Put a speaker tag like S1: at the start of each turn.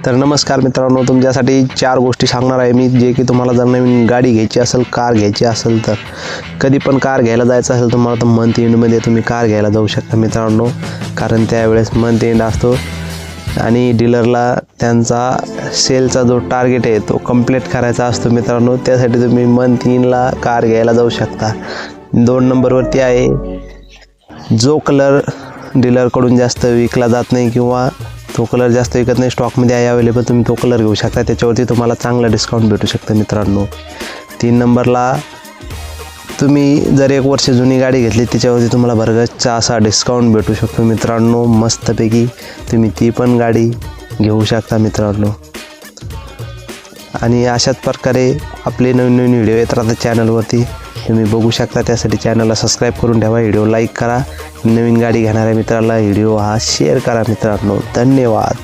S1: तर नमस्कार मित्रांनो, तुमच्यासाठी 4 गोष्टी सांगणार आहे मी, जे की तुम्हाला जर नवीन गाडी घ्यायची असेल, कार घ्यायची असेल, तर कधी पण कार घ्यायला जायचं असेल तुम्हाला, तर मंथ एंडमध्ये तुम्ही कार घ्यायला जाऊ शकता मित्रांनो. कारण त्यावेळेस मंथ एंड असतो आणि डीलरला त्यांचा सेलचा जो टार्गेट आहे तो कंप्लीट करायचा असतो मित्रांनो. त्यासाठी तुम्ही मंथ एंडला कार घ्यायला जाऊ शकता. 2 नंबरवरती आहे, जो कलर डीलरकडून जास्त विकला जात नाही किंवा तो कलर जास्त विकत नाही, स्टॉकमध्ये आहे अवेलेबल, तुम्ही तो कलर घेऊ शकता. त्याच्यावरती तुम्हाला चांगला डिस्काउंट भेटू शकतं मित्रांनो. 3 नंबरला तुम्ही जर 1 वर्ष जुनी गाडी घेतली त्याच्यावरती तुम्हाला भरगच्चा असा डिस्काउंट भेटू शकतो मित्रांनो. मस्तपैकी तुम्ही ती पण गाडी घेऊ शकता मित्रांनो. आणि अशाच प्रकारे आपले नवीन व्हिडिओ येत राहतात चॅनलवरती, तुम्ही बघू शकता. त्यासाठी चॅनलला सबस्क्राईब करून ठेवा, व्हिडिओ लाईक करा, नवीन गाडी घेणाऱ्या मित्राला व्हिडिओ हा शेअर करा मित्रांनो. धन्यवाद.